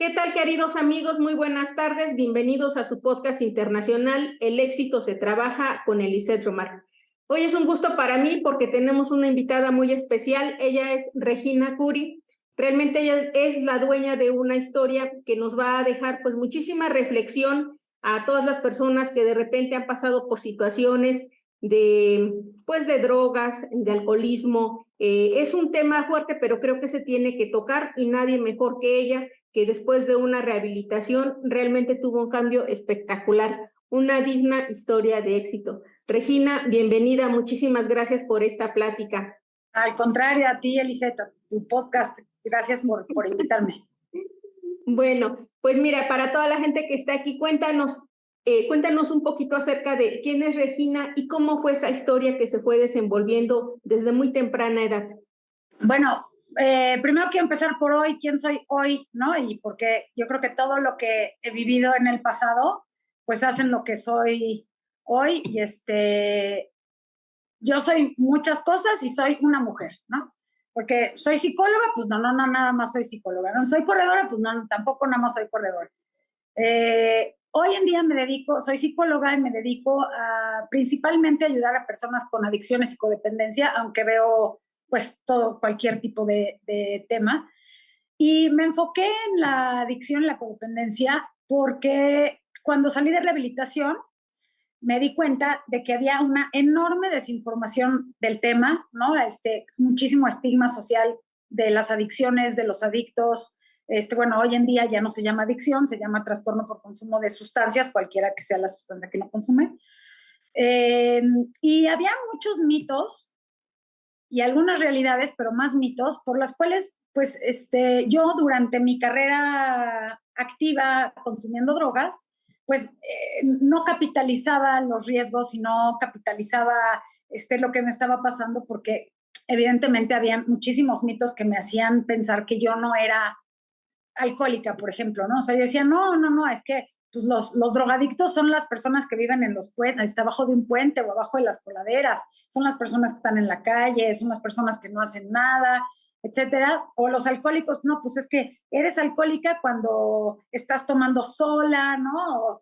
¿Qué tal, queridos amigos? Muy buenas tardes. Bienvenidos a su podcast internacional El éxito se trabaja con Eliseth Romar. Hoy es un gusto para mí porque tenemos una invitada muy especial. Ella es Regina Curi. Realmente ella es la dueña de una historia que nos va a dejar pues muchísima reflexión a todas las personas que de repente han pasado por situaciones de drogas, de alcoholismo. Es un tema fuerte, pero creo que se tiene que tocar y nadie mejor que ella, que después de una rehabilitación realmente tuvo un cambio espectacular, una digna historia de éxito. Regina, bienvenida, muchísimas gracias por esta plática. Al contrario, a ti, Eliseta, tu podcast, gracias por invitarme. Bueno, pues mira, para toda la gente que está aquí, cuéntanos un poquito acerca de quién es Regina y cómo fue esa historia que se fue desenvolviendo desde muy temprana edad. Bueno, primero quiero empezar por hoy, quién soy hoy, ¿no? Y porque yo creo que todo lo que he vivido en el pasado, pues hacen lo que soy hoy. Yo soy muchas cosas y soy una mujer, ¿no? Porque soy psicóloga, pues no, nada más soy psicóloga. No soy corredora, pues no, tampoco nada más soy corredora. Hoy en día soy psicóloga y me dedico a principalmente ayudar a personas con adicciones y codependencia, aunque veo pues cualquier tipo de tema. Y me enfoqué en la adicción y la codependencia porque cuando salí de rehabilitación me di cuenta de que había una enorme desinformación del tema, ¿no? Muchísimo estigma social de las adicciones, de los adictos. Bueno, hoy en día ya no se llama adicción, se llama trastorno por consumo de sustancias, cualquiera que sea la sustancia que no consume. Y había muchos mitos y algunas realidades, pero más mitos, por las cuales, pues, yo durante mi carrera activa consumiendo drogas, pues no capitalizaba los riesgos y no capitalizaba lo que me estaba pasando porque evidentemente había muchísimos mitos que me hacían pensar que yo no era alcohólica, por ejemplo, ¿no? O sea, yo decía, no, es que pues los drogadictos son las personas que viven en los puentes, está abajo de un puente o abajo de las coladeras, son las personas que están en la calle, son las personas que no hacen nada, etcétera. O los alcohólicos, no, pues es que eres alcohólica cuando estás tomando sola, ¿no?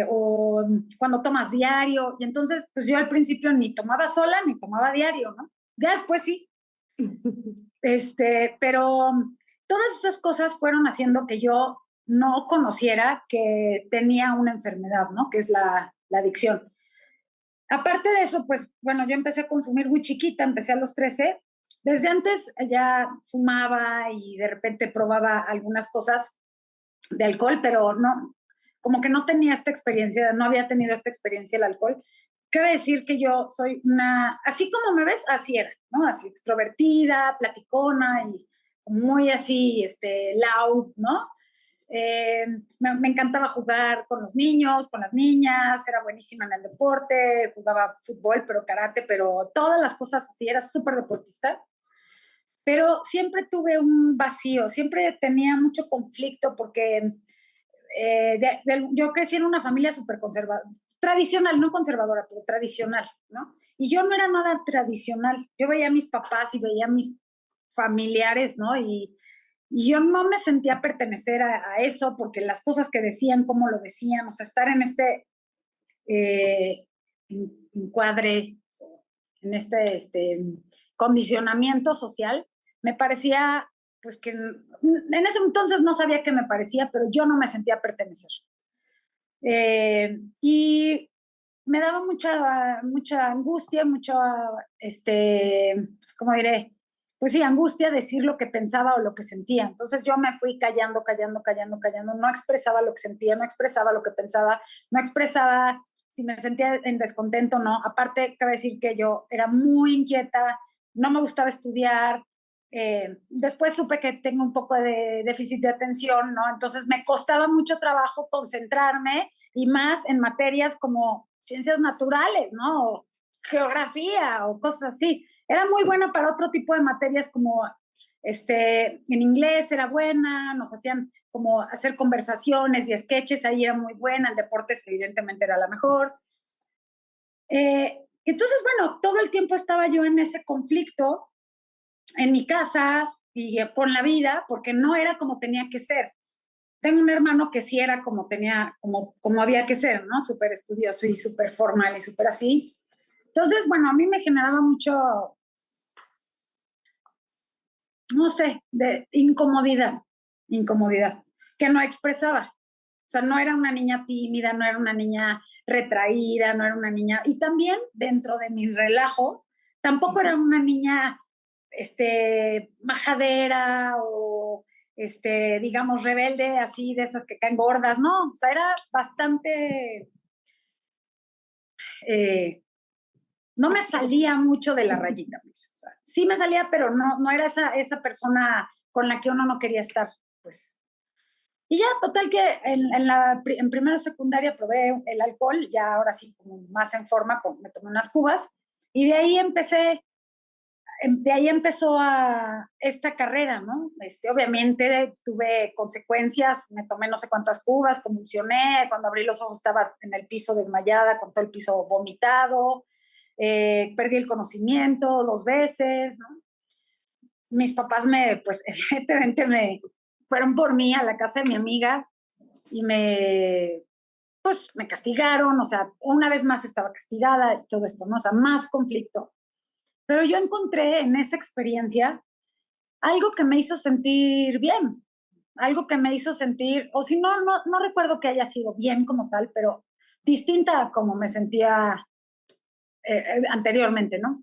O cuando tomas diario. Y entonces, pues yo al principio ni tomaba sola ni tomaba diario, ¿no? Ya después sí. Pero todas esas cosas fueron haciendo que yo no conociera que tenía una enfermedad, ¿no? Que es la adicción. Aparte de eso, pues, bueno, yo empecé a consumir muy chiquita, empecé a los 13. Desde antes ya fumaba y de repente probaba algunas cosas de alcohol, pero no, como que no tenía esta experiencia, no había tenido esta experiencia el alcohol. Cabe decir que yo soy así como me ves, así era, ¿no? Así extrovertida, platicona y muy así, loud, ¿no? Me encantaba jugar con los niños, con las niñas, era buenísima en el deporte, jugaba fútbol, pero karate, pero todas las cosas así, era súper deportista. Pero siempre tuve un vacío, siempre tenía mucho conflicto porque yo crecí en una familia súper conservadora, tradicional, no conservadora, pero tradicional, ¿no? Y yo no era nada tradicional. Yo veía a mis papás y veía a mis familiares, ¿no? Y yo no me sentía pertenecer a eso porque las cosas que decían, cómo lo decían, o sea, estar en encuadre, en condicionamiento social, me parecía, pues que en ese entonces no sabía qué me parecía, pero yo no me sentía pertenecer. Y me daba mucha angustia, pues, ¿cómo diré? Pues sí, angustia decir lo que pensaba o lo que sentía. Entonces yo me fui callando, no expresaba lo que sentía, no expresaba lo que pensaba, no expresaba si me sentía en descontento, no. Aparte, cabe decir que yo era muy inquieta, no me gustaba estudiar. Después supe que tengo un poco de déficit de atención, ¿no? Entonces me costaba mucho trabajo concentrarme y más en materias como ciencias naturales, ¿no? O geografía o cosas así. Era muy buena para otro tipo de materias como en inglés era buena, nos hacían como hacer conversaciones y sketches, ahí era muy buena, en deportes evidentemente era la mejor. Entonces, bueno, todo el tiempo estaba yo en ese conflicto en mi casa y con la vida, porque no era como tenía que ser. tengo un hermano que sí era como como había que ser, ¿no? Súper estudioso y súper formal y súper así. Entonces, bueno, a mí me generaba mucho, no sé, de incomodidad, que no expresaba. O sea, no era una niña tímida, no era una niña retraída, no era una niña... Y también dentro de mi relajo, tampoco era una niña majadera o, digamos, rebelde, así de esas que caen gordas, no. O sea, era bastante... no me salía mucho de la rayita, pues. O sea, sí me salía, pero no era esa persona con la que uno no quería estar, pues. Y ya, total que en primera secundaria probé el alcohol, ya ahora sí, como más en forma, me tomé unas cubas, y de ahí empezó esta carrera, ¿no? Obviamente tuve consecuencias, me tomé no sé cuántas cubas, convulsioné, cuando abrí los ojos estaba en el piso desmayada, con todo el piso vomitado, perdí el conocimiento 2 veces, ¿no? Mis papás pues evidentemente fueron por mí a la casa de mi amiga y pues me castigaron, o sea, una vez más estaba castigada y todo esto, ¿no? O sea, más conflicto. Pero yo encontré en esa experiencia algo que me hizo sentir bien, algo que me hizo sentir, o si no recuerdo que haya sido bien como tal, pero distinta a como me sentía anteriormente, ¿no?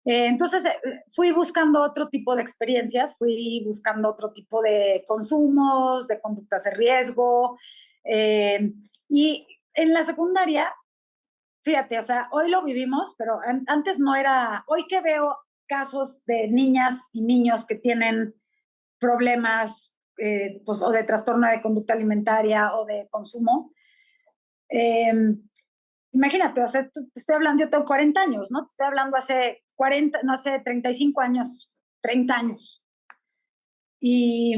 Entonces fui buscando otro tipo de experiencias, fui buscando otro tipo de consumos, de conductas de riesgo. Y en la secundaria, fíjate, o sea, hoy lo vivimos, pero antes no era, hoy que veo casos de niñas y niños que tienen problemas, pues, o de trastorno de conducta alimentaria o de consumo, eh, imagínate, o sea, te estoy hablando, yo tengo 40 años, ¿no? Te estoy hablando hace 40, no sé, 35 años, 30 años. Y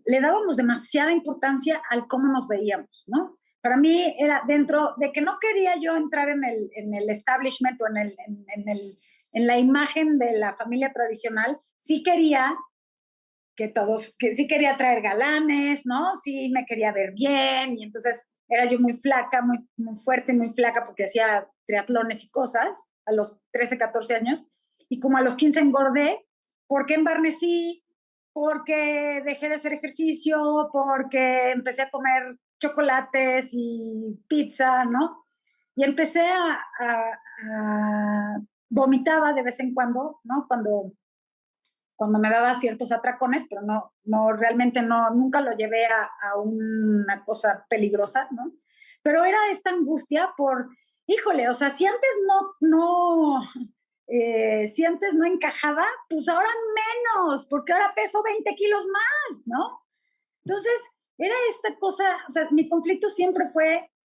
le dábamos demasiada importancia al cómo nos veíamos, ¿no? Para mí era dentro de que no quería yo entrar en el establishment o en la imagen de la familia tradicional, sí quería que sí quería traer galanes, ¿no? Sí me quería ver bien y entonces era yo muy flaca, muy fuerte, muy flaca porque hacía triatlones y cosas a los 13, 14 años y como a los 15 engordé porque embarnecí, porque dejé de hacer ejercicio, porque empecé a comer chocolates y pizza, ¿no? Y empecé a vomitaba de vez en cuando, ¿no? Cuando me daba ciertos atracones, pero realmente nunca lo llevé a una cosa peligrosa, ¿no? Pero era esta angustia híjole, o sea, si antes no encajaba, pues ahora menos, porque ahora peso 20 kilos más, ¿no? Entonces, era esta cosa, o sea, mi conflicto siempre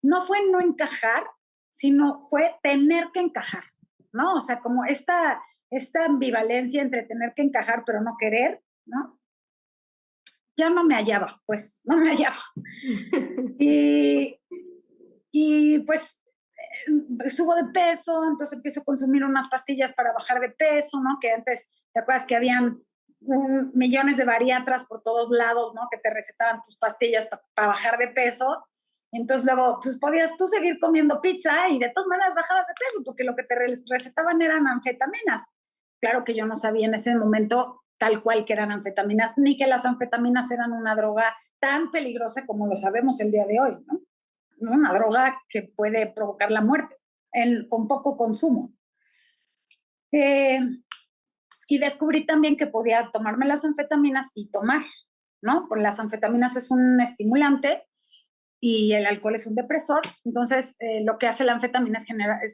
no fue no encajar, sino fue tener que encajar, ¿no? O sea, como esta ambivalencia entre tener que encajar pero no querer, ¿no? Ya no me hallaba, pues, no me hallaba. Y pues subo de peso, entonces empiezo a consumir unas pastillas para bajar de peso, ¿no? Que antes, ¿te acuerdas que habían millones de bariatras por todos lados, ¿no? Que te recetaban tus pastillas para bajar de peso. Entonces luego, pues podías tú seguir comiendo pizza y de todas maneras bajabas de peso porque lo que te recetaban eran anfetaminas. Claro que yo no sabía en ese momento tal cual que eran anfetaminas, ni que las anfetaminas eran una droga tan peligrosa como lo sabemos el día de hoy, ¿no? Una droga que puede provocar la muerte con poco consumo. Y descubrí también que podía tomarme las anfetaminas y tomar, ¿no? Porque las anfetaminas es un estimulante y el alcohol es un depresor. Entonces, lo que hace la anfetamina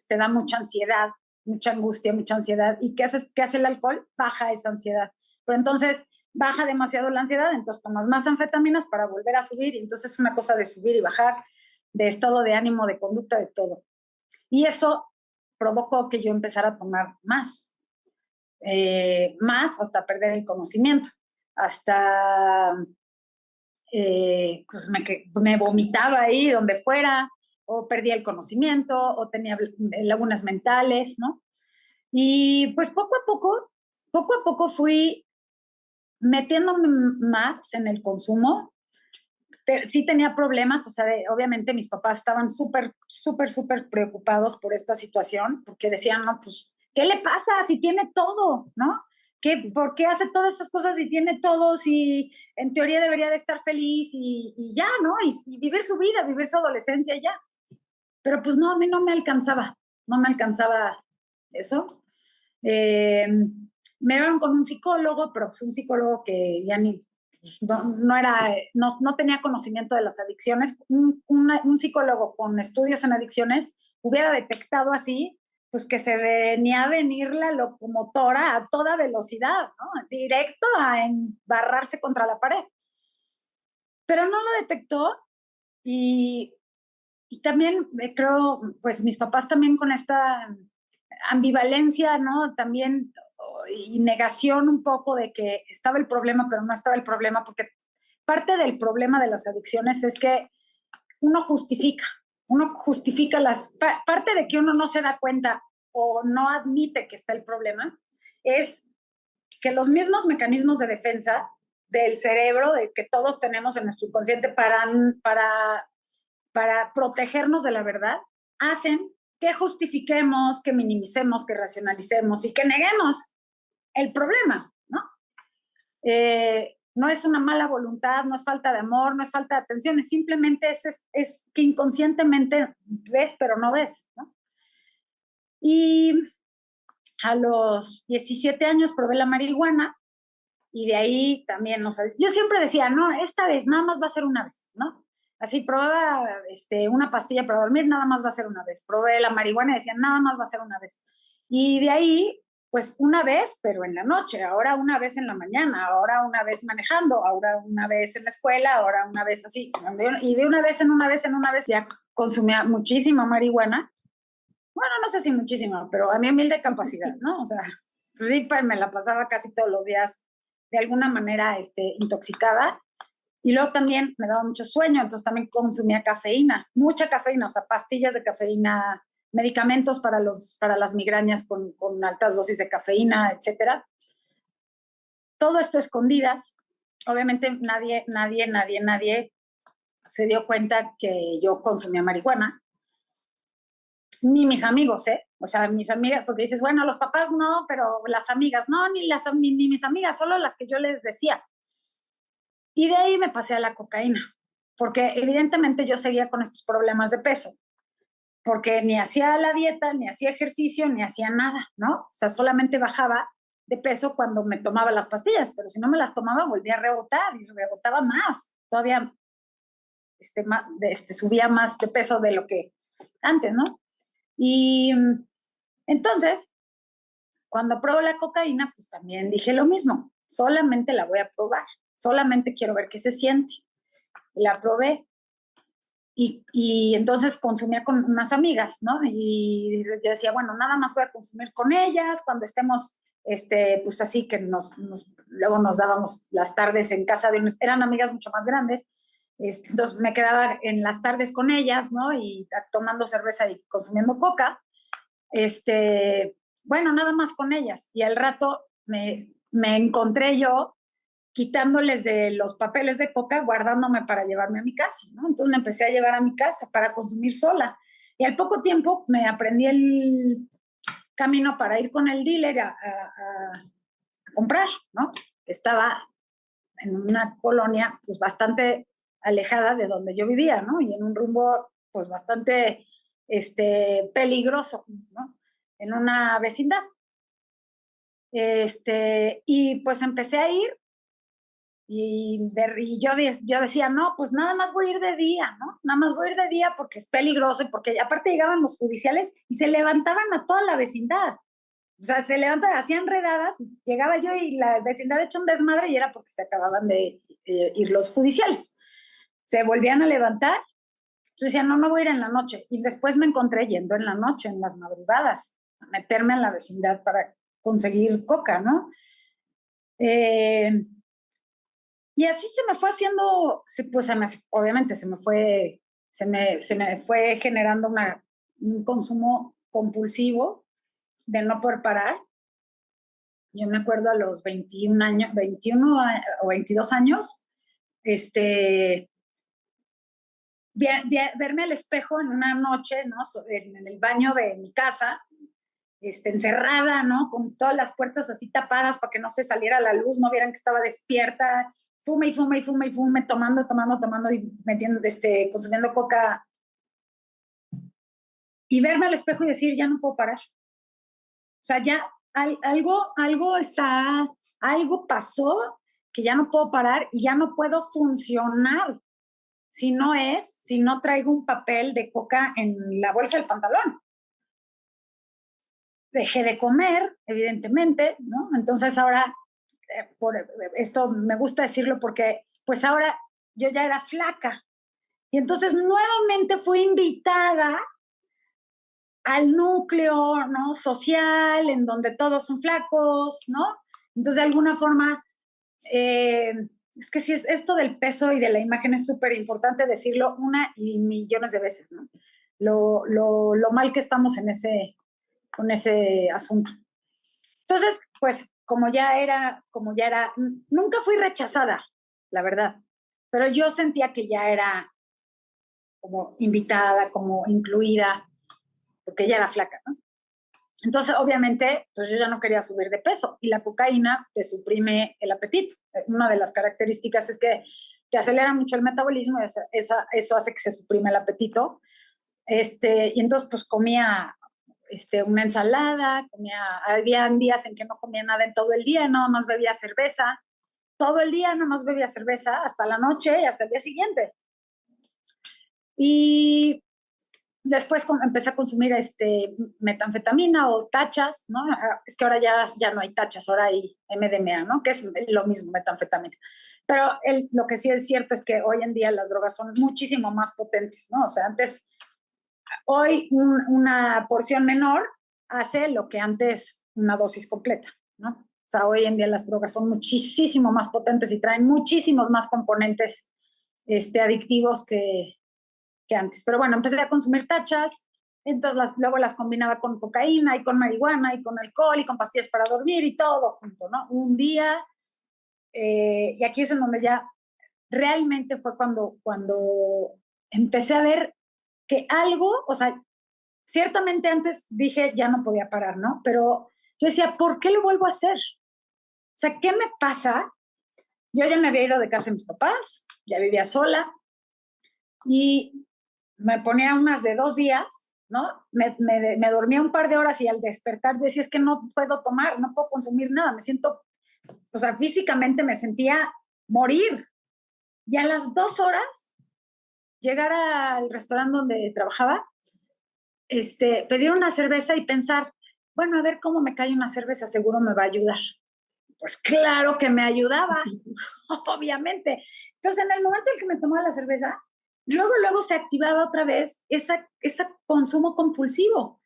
te da mucha ansiedad, mucha angustia, mucha ansiedad. ¿Y qué hace el alcohol? Baja esa ansiedad. Pero entonces baja demasiado la ansiedad, entonces tomas más anfetaminas para volver a subir. Y entonces es una cosa de subir y bajar, de estado de ánimo, de conducta, de todo. Y eso provocó que yo empezara a tomar más hasta perder el conocimiento, hasta pues me vomitaba ahí donde fuera, o perdía el conocimiento, o tenía lagunas mentales, ¿no? Y pues poco a poco fui metiéndome más en el consumo sí tenía problemas, o sea, obviamente mis papás estaban súper, súper, súper preocupados por esta situación, porque decían, no, pues, ¿qué le pasa si tiene todo, no? ¿Por qué hace todas esas cosas si tiene todo, si en teoría debería de estar feliz y ya, ¿no? Y vivir su vida, vivir su adolescencia y ya. Pero pues no, a mí no me alcanzaba eso. Me vieron con un psicólogo, pero pues un psicólogo que ya ni, no tenía conocimiento de las adicciones. Un psicólogo con estudios en adicciones hubiera detectado así, pues que se venía a venir la locomotora a toda velocidad, ¿no? Directo a embarrarse contra la pared. Pero no lo detectó y también creo, pues mis papás también con esta ambivalencia, ¿no? También y negación un poco de que estaba el problema, pero no estaba el problema, porque parte del problema de las adicciones es que uno justifica parte de que uno no se da cuenta o no admite que está el problema, es que los mismos mecanismos de defensa del cerebro, de que todos tenemos en nuestro inconsciente para protegernos de la verdad, hacen que justifiquemos, que minimicemos, que racionalicemos y que neguemos el problema, ¿no? No es una mala voluntad, no es falta de amor, no es falta de atención, es simplemente es que inconscientemente ves, pero no ves, ¿no? Y a los 17 años probé la marihuana y de ahí también, no sabes, yo siempre decía, no, esta vez, nada más va a ser una vez, ¿no? Así probaba una pastilla para dormir, nada más va a ser una vez. Probé la marihuana y decía, nada más va a ser una vez. Y de ahí, pues una vez, pero en la noche, ahora una vez en la mañana, ahora una vez manejando, ahora una vez en la escuela, ahora una vez así. Y de una vez en una vez en una vez ya consumía muchísima marihuana. Bueno, no sé si muchísima, pero a mi humilde capacidad, ¿no? O sea, pues sí, pues me la pasaba casi todos los días de alguna manera intoxicada. Y luego también me daba mucho sueño, entonces también consumía cafeína, mucha cafeína, o sea, pastillas de cafeína, medicamentos para las migrañas con altas dosis de cafeína, etcétera. Todo esto escondidas. Obviamente nadie se dio cuenta que yo consumía marihuana. Ni mis amigos, ¿eh? O sea, mis amigas, porque dices, bueno, los papás no, pero las amigas, no, ni mis amigas, solo las que yo les decía. Y de ahí me pasé a la cocaína, porque evidentemente yo seguía con estos problemas de peso, porque ni hacía la dieta, ni hacía ejercicio, ni hacía nada, ¿no? O sea, solamente bajaba de peso cuando me tomaba las pastillas, pero si no me las tomaba volvía a rebotar y rebotaba más, todavía subía más de peso de lo que antes, ¿no? Y entonces, cuando probé la cocaína, pues también dije lo mismo, solamente la voy a probar, solamente quiero ver qué se siente. La probé y entonces consumía con unas amigas, ¿no? Y yo decía, bueno, nada más voy a consumir con ellas cuando estemos, pues así que luego nos dábamos las tardes en casa eran amigas mucho más grandes, entonces me quedaba en las tardes con ellas, ¿no? Y tomando cerveza y consumiendo coca, bueno, nada más con ellas. Y al rato me encontré yo quitándoles de los papeles de coca, guardándome para llevarme a mi casa, ¿no? Entonces me empecé a llevar a mi casa para consumir sola. Y al poco tiempo me aprendí el camino para ir con el dealer a comprar, ¿no? Estaba en una colonia pues bastante alejada de donde yo vivía, ¿no? Y en un rumbo pues bastante peligroso, ¿no? En una vecindad. Y pues empecé a ir y yo decía, no, pues nada más voy a ir de día, ¿no? Nada más voy a ir de día porque es peligroso y porque aparte llegaban los judiciales y se levantaban a toda la vecindad. O sea, se levantaban, hacían redadas, y llegaba yo y la vecindad hecha un desmadre y era porque se acababan de ir los judiciales. Se volvían a levantar, entonces decía, no, no voy a ir en la noche. Y después me encontré yendo en la noche, en las madrugadas, a meterme en la vecindad para conseguir coca, ¿no? Y así se me fue haciendo, pues obviamente se me fue generando un consumo compulsivo de no poder parar. Yo me acuerdo a los 21 o 22 años, verme al espejo en una noche, ¿no? En el baño de mi casa, encerrada, ¿no? Con todas las puertas así tapadas para que no se saliera la luz, no vieran que estaba despierta, fume y fume y fume y fume, tomando y metiendo, consumiendo coca. Y verme al espejo y decir, ya no puedo parar. O sea, ya algo pasó que ya no puedo parar y ya no puedo funcionar si no traigo un papel de coca en la bolsa del pantalón. Dejé de comer, evidentemente, ¿no? Entonces ahora, esto me gusta decirlo porque pues ahora yo ya era flaca. Y entonces nuevamente fui invitada al núcleo, ¿no? Social, en donde todos son flacos, ¿no? Entonces, de alguna forma, es que sí, esto del peso y de la imagen es súper importante decirlo una y millones de veces, ¿no? Lo mal que estamos con ese asunto. Entonces, pues, como ya era, nunca fui rechazada, la verdad, pero yo sentía que ya era como invitada, como incluida, porque ella era flaca, ¿no? Entonces, obviamente, pues yo ya no quería subir de peso y la cocaína te suprime el apetito. Una de las características es que te acelera mucho el metabolismo y eso hace que se suprime el apetito. Y entonces, pues comía una ensalada, había días en que no comía nada en todo el día, nada más bebía cerveza. Todo el día nada más bebía cerveza hasta la noche y hasta el día siguiente. Y después empecé a consumir metanfetamina o tachas, ¿no? Es que ahora ya no hay tachas, ahora hay MDMA, ¿no? Que es lo mismo, metanfetamina. Pero lo que sí es cierto es que hoy en día las drogas son muchísimo más potentes, ¿no? O sea, hoy una porción menor hace lo que antes una dosis completa, ¿no? O sea, hoy en día las drogas son muchísimo más potentes y traen muchísimos más componentes adictivos que antes. Pero bueno, empecé a consumir tachas, entonces luego las combinaba con cocaína y con marihuana y con alcohol y con pastillas para dormir y todo junto, ¿no? Un día, y aquí es en donde ya realmente fue cuando empecé a ver que algo, o sea, ciertamente antes dije ya no podía parar, ¿no? Pero yo decía, ¿por qué lo vuelvo a hacer? O sea, ¿qué me pasa? Yo ya me había ido de casa de mis papás, ya vivía sola y me ponía unas de 2 días, ¿no? Me dormía un par de horas y al despertar decía, es que no puedo tomar, no puedo consumir nada, me siento, o sea, físicamente me sentía morir. Y a las 2 horas, llegar al restaurante donde trabajaba, pedir una cerveza y pensar, bueno, a ver cómo me cae una cerveza, seguro me va a ayudar. Pues claro que me ayudaba, obviamente. Entonces, en el momento en que me tomaba la cerveza, luego se activaba otra vez ese consumo compulsivo.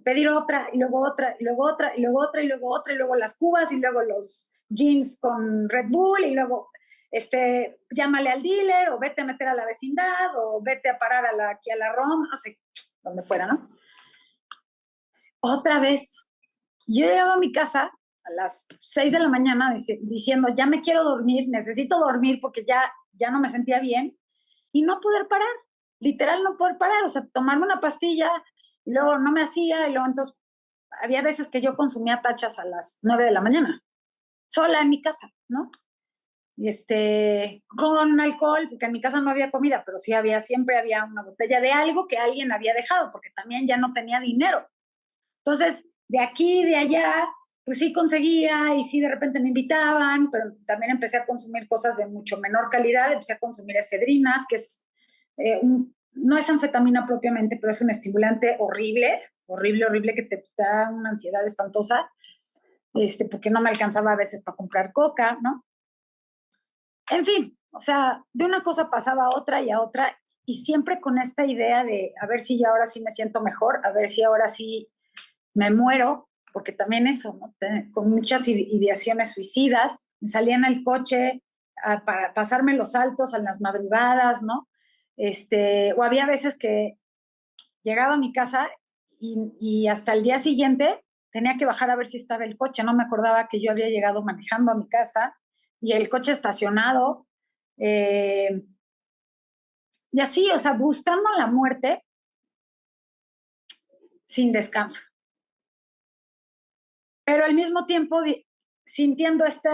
Pedir otra, y luego otra, y luego otra, y luego otra, y luego otra, y luego las cubas, y luego los jeans con Red Bull, y luego llámale al dealer, o vete a meter a la vecindad, o vete a parar aquí a la ROM, no sé, donde fuera, ¿no? Otra vez. Yo llegaba a mi casa a las 6 de la mañana diciendo, ya me quiero dormir, necesito dormir porque ya no me sentía bien, y no poder parar, literal no poder parar, o sea, tomarme una pastilla, y luego no me hacía, y luego entonces había veces que yo consumía tachas a las 9 de la mañana, sola en mi casa, ¿no? Y con alcohol, porque en mi casa no había comida, pero sí siempre había una botella de algo que alguien había dejado, porque también ya no tenía dinero. Entonces, de aquí, de allá, pues sí conseguía y sí de repente me invitaban, pero también empecé a consumir cosas de mucho menor calidad, empecé a consumir efedrinas, que es no es anfetamina propiamente, pero es un estimulante horrible, horrible, horrible, que te da una ansiedad espantosa, porque no me alcanzaba a veces para comprar coca, ¿no? En fin, o sea, de una cosa pasaba a otra y a otra, y siempre con esta idea de a ver si ahora sí me siento mejor, a ver si ahora sí me muero, porque también eso, ¿no? Con muchas ideaciones suicidas, me salía en el coche para pasarme los saltos a las madrugadas, ¿no? O había veces que llegaba a mi casa y hasta el día siguiente tenía que bajar a ver si estaba el coche, no me acordaba que yo había llegado manejando a mi casa y el coche estacionado, Y así, o sea, buscando la muerte sin descanso. Pero al mismo tiempo sintiendo este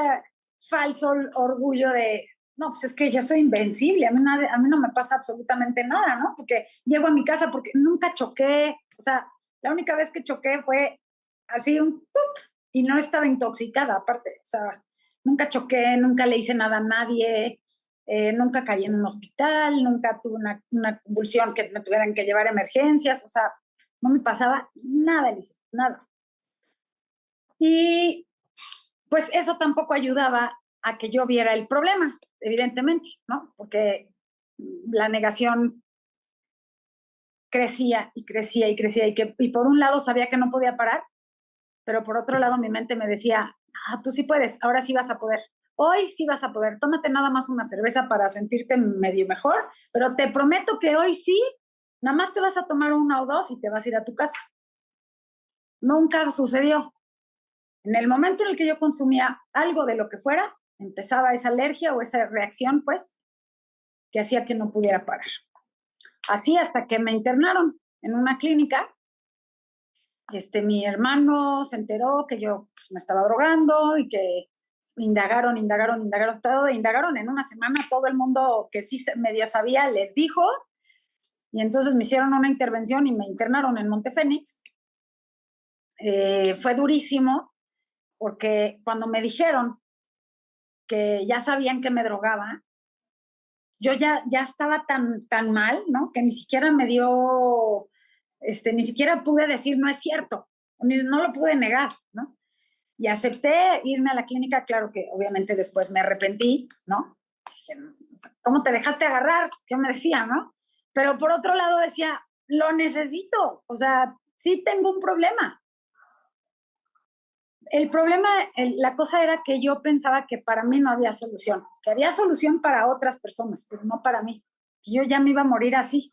falso orgullo de, no, pues es que yo soy invencible, a mí no me pasa absolutamente nada, ¿no? Porque llego a mi casa porque nunca choqué, o sea, la única vez que choqué fue así un ¡pup! Y no estaba intoxicada aparte, o sea, nunca choqué, nunca le hice nada a nadie, nunca caí en un hospital, nunca tuve una convulsión que me tuvieran que llevar a emergencias, o sea, no me pasaba nada, Elisa, nada. Y pues eso tampoco ayudaba a que yo viera el problema, evidentemente, ¿no? Porque la negación crecía y crecía y crecía y por un lado sabía que no podía parar, pero por otro lado mi mente me decía, tú sí puedes, ahora sí vas a poder, hoy sí vas a poder, tómate nada más una cerveza para sentirte medio mejor, pero te prometo que hoy sí, nada más te vas a tomar una o dos y te vas a ir a tu casa. Nunca sucedió. En el momento en el que yo consumía algo de lo que fuera, empezaba esa alergia o esa reacción, pues, que hacía que no pudiera parar. Así hasta que me internaron en una clínica. Mi hermano se enteró que yo pues, me estaba drogando y que indagaron todo, indagaron en una semana, todo el mundo que sí medio sabía les dijo, y entonces me hicieron una intervención y me internaron en Montefénix. Fue durísimo, porque cuando me dijeron que ya sabían que me drogaba, yo ya estaba tan mal, ¿no? Que ni siquiera me dio, ni siquiera pude decir no es cierto, no lo pude negar, ¿no? Y acepté irme a la clínica, claro que obviamente después me arrepentí, ¿no? ¿Cómo te dejaste agarrar? ¿Qué me decía, no? Pero por otro lado decía, lo necesito, o sea, sí tengo un problema. El problema, la cosa era que yo pensaba que para mí no había solución, que había solución para otras personas, pero no para mí, que yo ya me iba a morir así.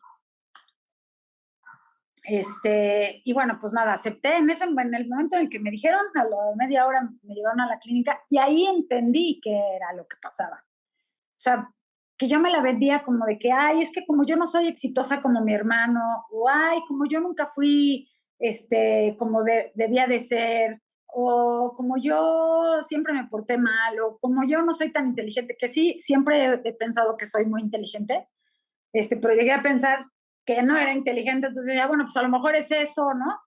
Y bueno, pues nada, acepté en el momento en el que me dijeron, a la media hora me llevaron a la clínica y ahí entendí qué era lo que pasaba. O sea, que yo me la vendía como de que, ay, es que como yo no soy exitosa como mi hermano, o ay, como yo nunca fui, como debía de ser, o como yo siempre me porté mal, o como yo no soy tan inteligente, que sí, siempre he pensado que soy muy inteligente, pero llegué a pensar que no era inteligente, entonces ya, bueno, pues a lo mejor es eso, ¿no?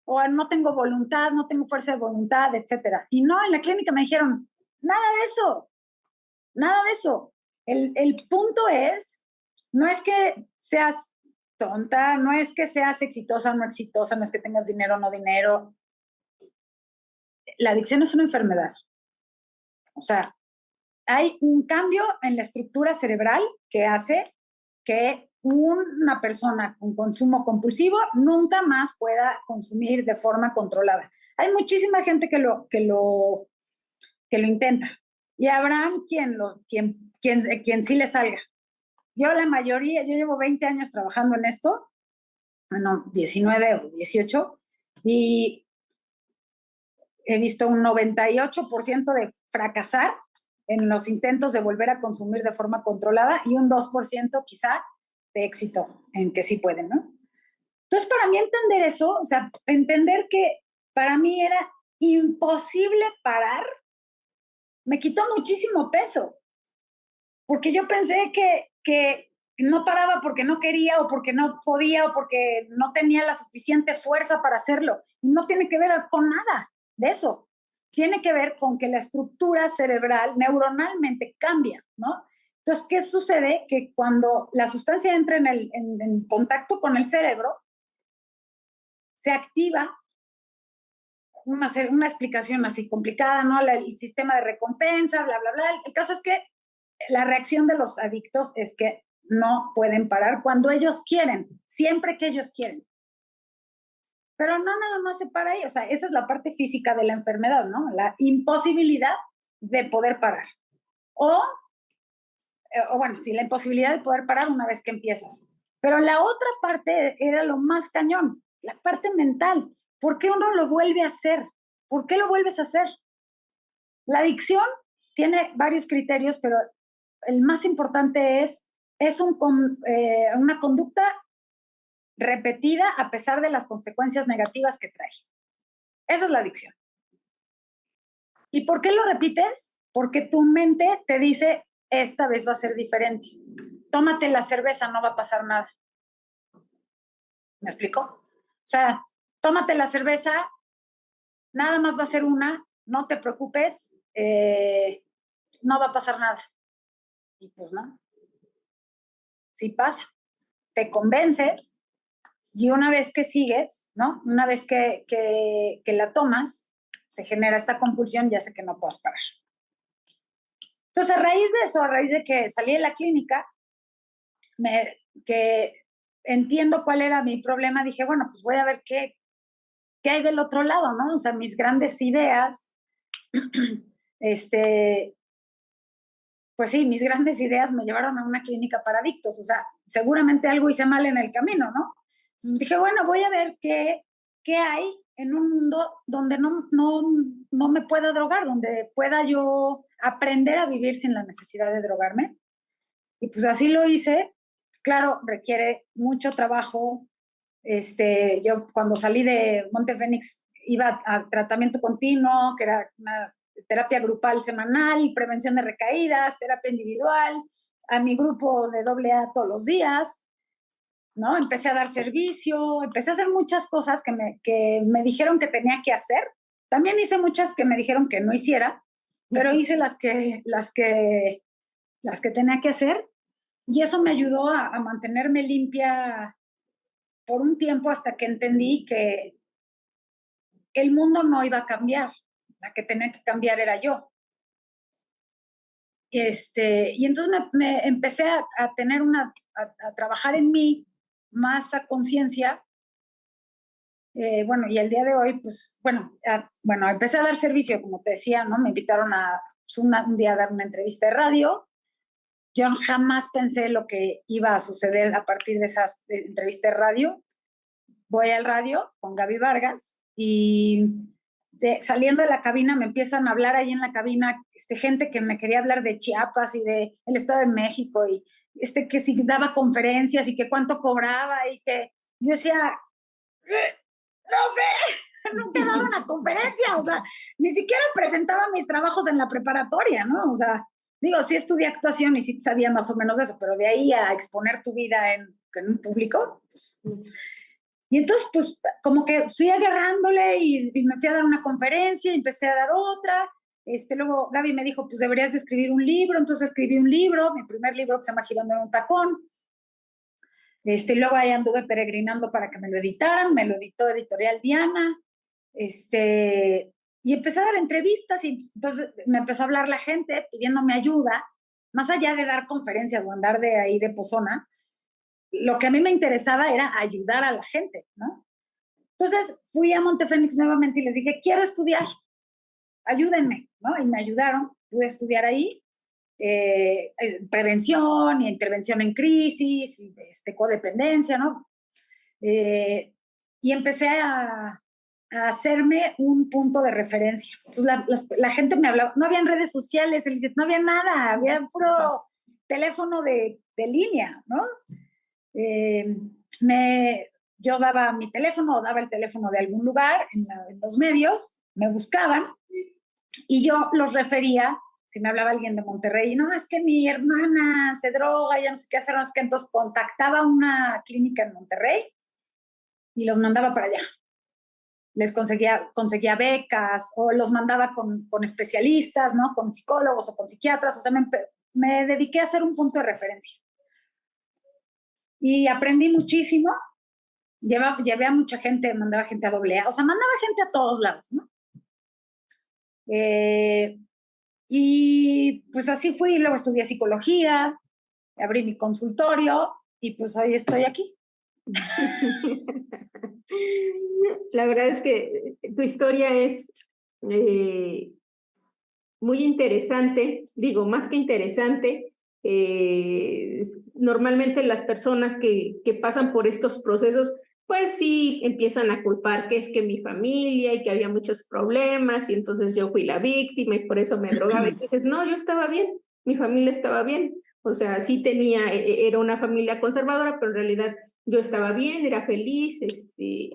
O no tengo voluntad, no tengo fuerza de voluntad, etcétera. Y no, en la clínica me dijeron, nada de eso, nada de eso. El punto es, no es que seas tonta, no es que seas exitosa o no exitosa, no es que tengas dinero o no dinero. La adicción es una enfermedad. O sea, hay un cambio en la estructura cerebral que hace que una persona con consumo compulsivo nunca más pueda consumir de forma controlada. Hay muchísima gente que lo intenta y habrá quien sí le salga. Yo llevo 20 años trabajando en esto, bueno, 19 o 18, y he visto un 98% de fracasar en los intentos de volver a consumir de forma controlada y un 2% quizá de éxito en que sí pueden, ¿no? Entonces, para mí entender eso, o sea, entender que para mí era imposible parar, me quitó muchísimo peso, porque yo pensé que no paraba porque no quería o porque no podía o porque no tenía la suficiente fuerza para hacerlo. Y no tiene que ver con nada de eso. Tiene que ver con que la estructura cerebral neuronalmente cambia, ¿no? Entonces, ¿qué sucede? Que cuando la sustancia entra en contacto con el cerebro, se activa una explicación así complicada, ¿no? El sistema de recompensa, bla, bla, bla. El caso es que la reacción de los adictos es que no pueden parar cuando ellos quieren, siempre que ellos quieren. Pero no nada más se para ahí, o sea, esa es la parte física de la enfermedad, ¿no? La imposibilidad de poder parar. O bueno, sí, la imposibilidad de poder parar una vez que empiezas. Pero la otra parte era lo más cañón, la parte mental. ¿Por qué uno lo vuelve a hacer? ¿Por qué lo vuelves a hacer? La adicción tiene varios criterios, pero el más importante es es una conducta repetida a pesar de las consecuencias negativas que trae. Esa es la adicción. ¿Y por qué lo repites? Porque tu mente te dice, esta vez va a ser diferente. Tómate la cerveza, no va a pasar nada. ¿Me explico? O sea, tómate la cerveza, nada más va a ser una, no te preocupes, no va a pasar nada. Y pues no, sí pasa. Te convences y una vez que sigues, ¿no? Una vez que la tomas, se genera esta compulsión y hace que no puedas parar. Entonces, a raíz de eso, a raíz de que salí de la clínica, que entiendo cuál era mi problema, dije, bueno, pues voy a ver qué hay del otro lado, ¿no? O sea, mis grandes ideas, pues sí, mis grandes ideas me llevaron a una clínica para adictos, o sea, seguramente algo hice mal en el camino, ¿no? Entonces dije, bueno, voy a ver qué hay en un mundo donde no me pueda drogar, donde pueda yo aprender a vivir sin la necesidad de drogarme. Y pues así lo hice. Claro, requiere mucho trabajo. Yo cuando salí de Monte Fénix iba a tratamiento continuo, que era una terapia grupal semanal, prevención de recaídas, terapia individual, a mi grupo de AA todos los días, ¿no? Empecé a dar servicio, empecé a hacer muchas cosas que me dijeron que tenía que hacer. También hice muchas que me dijeron que no hiciera, pero hice las que tenía que hacer, y eso me ayudó a mantenerme limpia por un tiempo hasta que entendí que el mundo no iba a cambiar, la que tenía que cambiar era yo. Y entonces me empecé a tener a trabajar en mí más a conciencia. Bueno, y el día de hoy, pues, bueno, empecé a dar servicio, como te decía, ¿no? Me invitaron un día a dar una entrevista de radio. Yo jamás pensé lo que iba a suceder a partir de esas entrevistas de radio. Voy al radio con Gaby Vargas y saliendo de la cabina me empiezan a hablar ahí en la cabina gente que me quería hablar de Chiapas y del Estado de México y que si daba conferencias y que cuánto cobraba y que yo decía, no sé, nunca he dado una conferencia, o sea, ni siquiera presentaba mis trabajos en la preparatoria, ¿no? O sea, digo, sí estudié actuación y sí sabía más o menos eso, pero de ahí a exponer tu vida en un público, pues... Y entonces, pues, como que fui agarrándole y me fui a dar una conferencia y empecé a dar otra. Luego Gaby me dijo, pues deberías de escribir un libro. Entonces escribí un libro, mi primer libro, que se llama Girando en un tacón. Luego ahí anduve peregrinando para que me lo editaran. Me lo editó Editorial Diana. Y empecé a dar entrevistas y entonces me empezó a hablar la gente pidiéndome ayuda. Más allá de dar conferencias o andar de ahí de pozona, lo que a mí me interesaba era ayudar a la gente, ¿no? Entonces fui a Monte Fénix nuevamente y les dije, quiero estudiar, ayúdenme, ¿no? Y me ayudaron, pude estudiar ahí, prevención y intervención en crisis, y codependencia, ¿no? Y empecé a hacerme un punto de referencia. Entonces la gente me hablaba, no habían redes sociales, no había nada, había puro teléfono de línea, ¿no? Yo daba mi teléfono o daba el teléfono de algún lugar en los medios, me buscaban y yo los refería. Si me hablaba alguien de Monterrey, no, es que mi hermana se droga, ya no sé qué hacer, no sé qué, entonces contactaba una clínica en Monterrey y los mandaba para allá. Les conseguía becas o los mandaba con especialistas, ¿no? Con psicólogos o con psiquiatras, o sea, me dediqué a hacer un punto de referencia. Y aprendí muchísimo, llevé a mucha gente, mandaba gente a AA, o sea, mandaba gente a todos lados, ¿no? Y pues así fui, luego estudié psicología, abrí mi consultorio y pues hoy estoy aquí. La verdad es que tu historia es muy interesante, digo, más que interesante. Normalmente las personas que pasan por estos procesos, pues sí empiezan a culpar que es que mi familia y que había muchos problemas y entonces yo fui la víctima y por eso me drogaba. Y dices, no, yo estaba bien, mi familia estaba bien. O sea, sí tenía, era una familia conservadora, pero en realidad yo estaba bien, era feliz,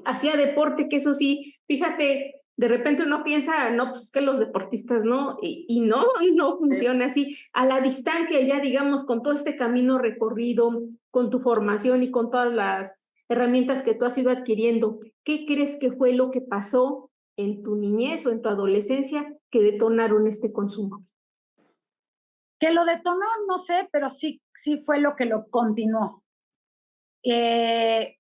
hacía deporte, que eso sí, fíjate, de repente uno piensa, no, pues es que los deportistas no, y no, no funciona así. A la distancia ya, digamos, con todo este camino recorrido, con tu formación y con todas las herramientas que tú has ido adquiriendo, ¿qué crees que fue lo que pasó en tu niñez o en tu adolescencia que detonaron este consumo? Que lo detonó, no sé, pero sí, sí fue lo que lo continuó. Eh,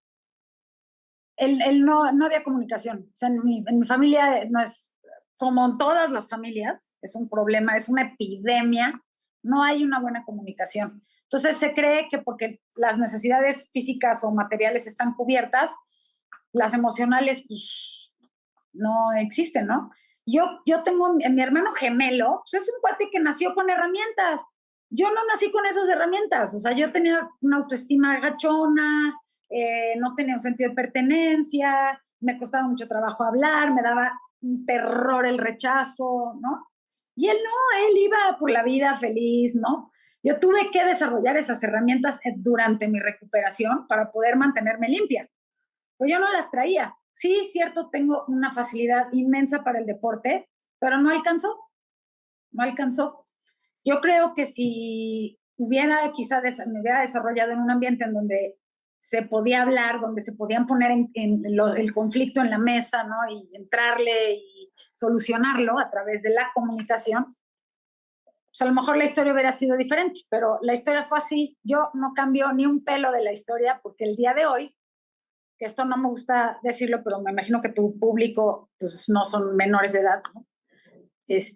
no había comunicación. O sea, en mi familia no es, como en todas las familias, es un problema, es una epidemia, no hay una buena comunicación. Entonces se cree que porque las necesidades físicas o materiales están cubiertas, las emocionales pues no existen, ¿no? Yo tengo mi hermano gemelo, pues es un cuate que nació con herramientas. Yo no nací con esas herramientas, o sea, yo tenía una autoestima gachona, no tenía un sentido de pertenencia, me costaba mucho trabajo hablar, me daba un terror el rechazo, ¿no? Y él no, él iba por la vida feliz, ¿no? Yo tuve que desarrollar esas herramientas durante mi recuperación para poder mantenerme limpia, pues yo no las traía. Sí, cierto, tengo una facilidad inmensa para el deporte, pero no alcanzó, no alcanzó. Yo creo que si hubiera quizá me hubiera desarrollado en un ambiente en donde se podía hablar, donde se podían poner el conflicto en la mesa, ¿no? Y entrarle y solucionarlo a través de la comunicación, pues a lo mejor la historia hubiera sido diferente, pero la historia fue así. Yo no cambio ni un pelo de la historia porque el día de hoy, que esto no me gusta decirlo, pero me imagino que tu público pues no son menores de edad, ¿no? Pues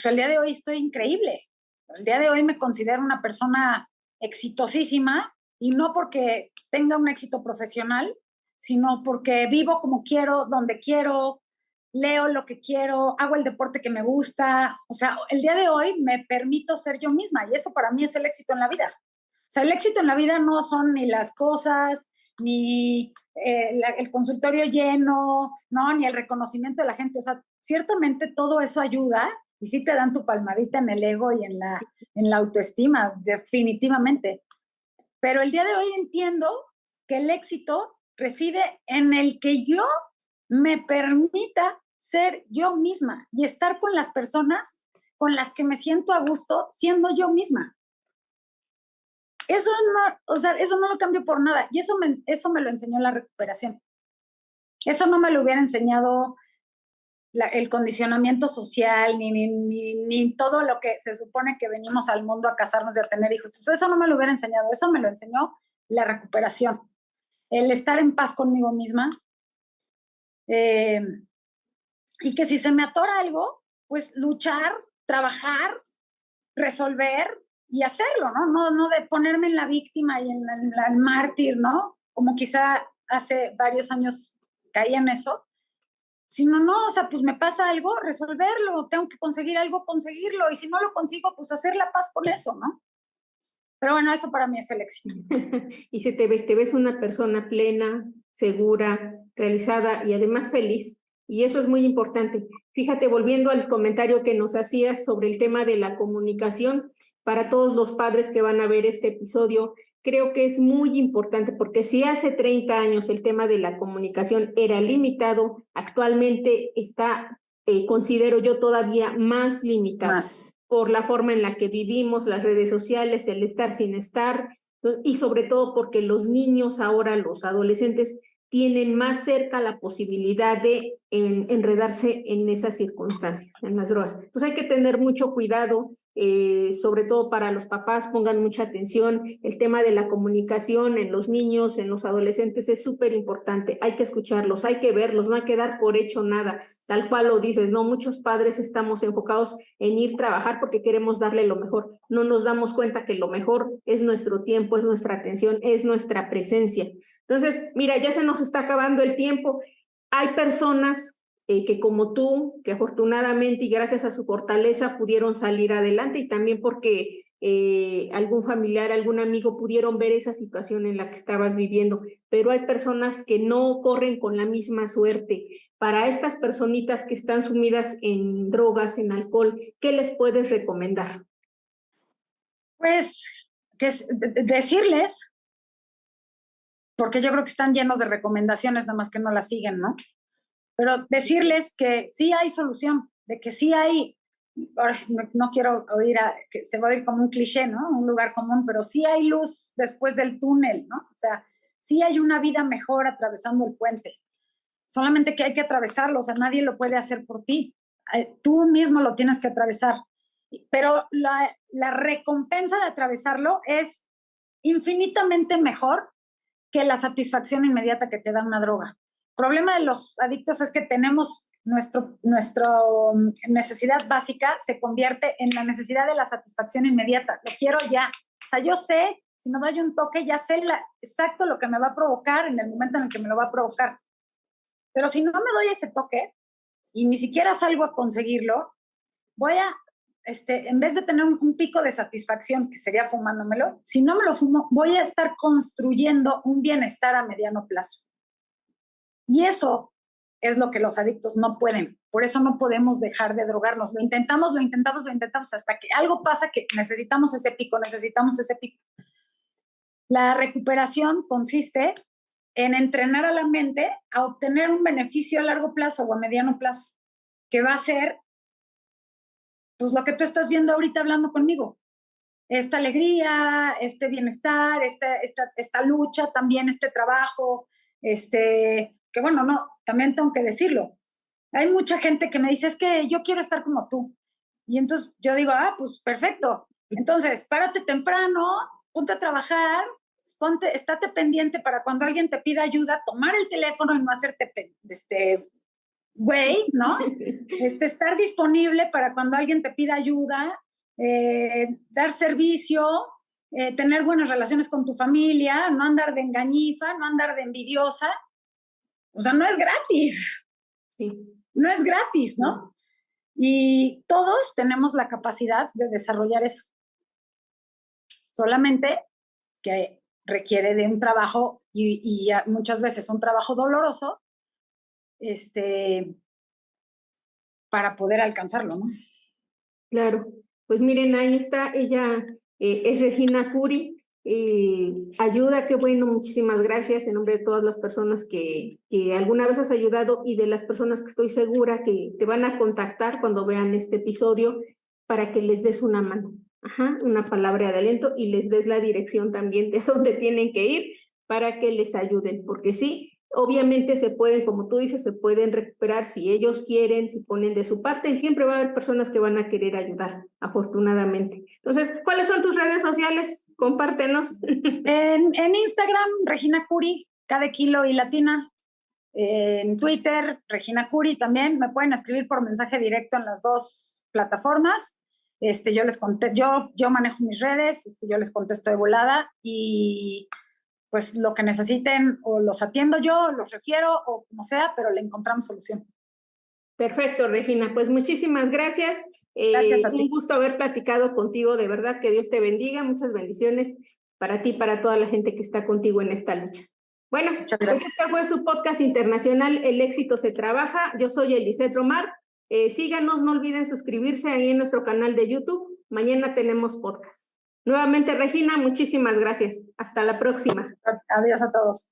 el día de hoy estoy increíble. El día de hoy me considero una persona exitosísima y no porque tenga un éxito profesional, sino porque vivo como quiero, donde quiero, leo lo que quiero, hago el deporte que me gusta. O sea, el día de hoy me permito ser yo misma y eso para mí es el éxito en la vida. O sea, el éxito en la vida no son ni las cosas, ni el consultorio lleno, ¿no? Ni el reconocimiento de la gente. O sea, ciertamente todo eso ayuda y sí te dan tu palmadita en el ego y en la autoestima, definitivamente. Pero el día de hoy entiendo que el éxito reside en el que yo me permita ser yo misma y estar con las personas con las que me siento a gusto siendo yo misma. Eso no, o sea, eso no lo cambio por nada. Y eso me lo enseñó la recuperación. Eso no me lo hubiera enseñado el condicionamiento social, ni todo lo que se supone que venimos al mundo a casarnos y a tener hijos. Eso no me lo hubiera enseñado. Eso me lo enseñó la recuperación. El estar en paz conmigo misma. Y que si se me atora algo, pues luchar, trabajar, resolver y hacerlo, ¿no? No de ponerme en la víctima y en el mártir, ¿no? Como quizá hace varios años caí en eso, sino no, o sea, pues me pasa algo, resolverlo, tengo que conseguir algo, conseguirlo, y si no lo consigo, pues hacer la paz con eso, ¿no? Pero bueno, eso para mí es el éxito. Y se te ves una persona plena, segura, realizada y además feliz. Y eso es muy importante. Fíjate, volviendo al comentario que nos hacías sobre el tema de la comunicación, para todos los padres que van a ver este episodio, creo que es muy importante porque si hace 30 años el tema de la comunicación era limitado, actualmente está, considero yo, todavía más limitado. Más. Por la forma en la que vivimos, las redes sociales, el estar sin estar, y sobre todo porque los niños ahora, los adolescentes, tienen más cerca la posibilidad de enredarse en esas circunstancias, en las drogas. Entonces hay que tener mucho cuidado, sobre todo para los papás, pongan mucha atención. El tema de la comunicación en los niños, en los adolescentes es súper importante. Hay que escucharlos, hay que verlos, no hay que dar por hecho nada, tal cual lo dices, ¿no? Muchos padres estamos enfocados en ir a trabajar porque queremos darle lo mejor. No nos damos cuenta que lo mejor es nuestro tiempo, es nuestra atención, es nuestra presencia. Entonces, mira, ya se nos está acabando el tiempo. Hay personas que como tú, que afortunadamente y gracias a su fortaleza pudieron salir adelante y también porque algún familiar, algún amigo pudieron ver esa situación en la que estabas viviendo, pero hay personas que no corren con la misma suerte. Para estas personitas que están sumidas en drogas, en alcohol, ¿qué les puedes recomendar? Pues decirles, porque yo creo que están llenos de recomendaciones, nada más que no las siguen, ¿no? Pero decirles que sí hay solución, de que sí hay, ahora, no quiero oír, que se va a oír como un cliché, ¿no? Un lugar común, pero sí hay luz después del túnel, ¿no? O sea, sí hay una vida mejor atravesando el puente. Solamente que hay que atravesarlo, o sea, nadie lo puede hacer por ti. Tú mismo lo tienes que atravesar. Pero la recompensa de atravesarlo es infinitamente mejor que la satisfacción inmediata que te da una droga. El problema de los adictos es que tenemos nuestra necesidad básica se convierte en la necesidad de la satisfacción inmediata. Lo quiero ya. O sea, yo sé, si me doy un toque, ya sé exacto lo que me va a provocar en el momento en el que me lo va a provocar. Pero si no me doy ese toque y ni siquiera salgo a conseguirlo, voy a, en vez de tener un pico de satisfacción, que sería fumándomelo, si no me lo fumo, voy a estar construyendo un bienestar a mediano plazo. Y eso es lo que los adictos no pueden. Por eso no podemos dejar de drogarnos. Lo intentamos hasta que algo pasa que necesitamos ese pico. La recuperación consiste en entrenar a la mente a obtener un beneficio a largo plazo o a mediano plazo, que va a ser pues lo que tú estás viendo ahorita hablando conmigo. Esta alegría, este bienestar, esta lucha, también este trabajo, que bueno, no, también tengo que decirlo. Hay mucha gente que me dice, es que yo quiero estar como tú. Y entonces yo digo, pues perfecto. Entonces, párate temprano, ponte a trabajar, estate pendiente para cuando alguien te pida ayuda, tomar el teléfono y no hacerte güey, ¿no? Estar disponible para cuando alguien te pida ayuda, dar servicio, tener buenas relaciones con tu familia, no andar de engañifa, no andar de envidiosa. O sea, no es gratis. Sí. No es gratis, ¿no? Y todos tenemos la capacidad de desarrollar eso. Solamente que requiere de un trabajo y muchas veces un trabajo doloroso, para poder alcanzarlo, ¿no? Claro, pues miren, ahí está, ella es Regina Curi, ayuda, qué bueno, muchísimas gracias en nombre de todas las personas que alguna vez has ayudado y de las personas que estoy segura que te van a contactar cuando vean este episodio para que les des una mano, una palabra de aliento y les des la dirección también de dónde tienen que ir para que les ayuden, porque sí, obviamente se pueden, como tú dices, se pueden recuperar si ellos quieren, si ponen de su parte y siempre va a haber personas que van a querer ayudar, afortunadamente. Entonces, ¿cuáles son tus redes sociales? Compártenos. En Instagram, Regina Curi, cada kilo y latina. En Twitter, Regina Curi también. Me pueden escribir por mensaje directo en las dos plataformas. Yo les contesto, yo manejo mis redes, yo les contesto de volada y pues lo que necesiten o los atiendo yo, los refiero o como sea, pero le encontramos solución. Perfecto, Regina. Pues muchísimas gracias. Gracias a ti. Un gusto haber platicado contigo. De verdad que Dios te bendiga. Muchas bendiciones para ti y para toda la gente que está contigo en esta lucha. Bueno, pues este fue su podcast internacional, El éxito se trabaja. Yo soy Eliseth Romar. Síganos, no olviden suscribirse ahí en nuestro canal de YouTube. Mañana tenemos podcast. Nuevamente, Regina, muchísimas gracias. Hasta la próxima. Adiós a todos.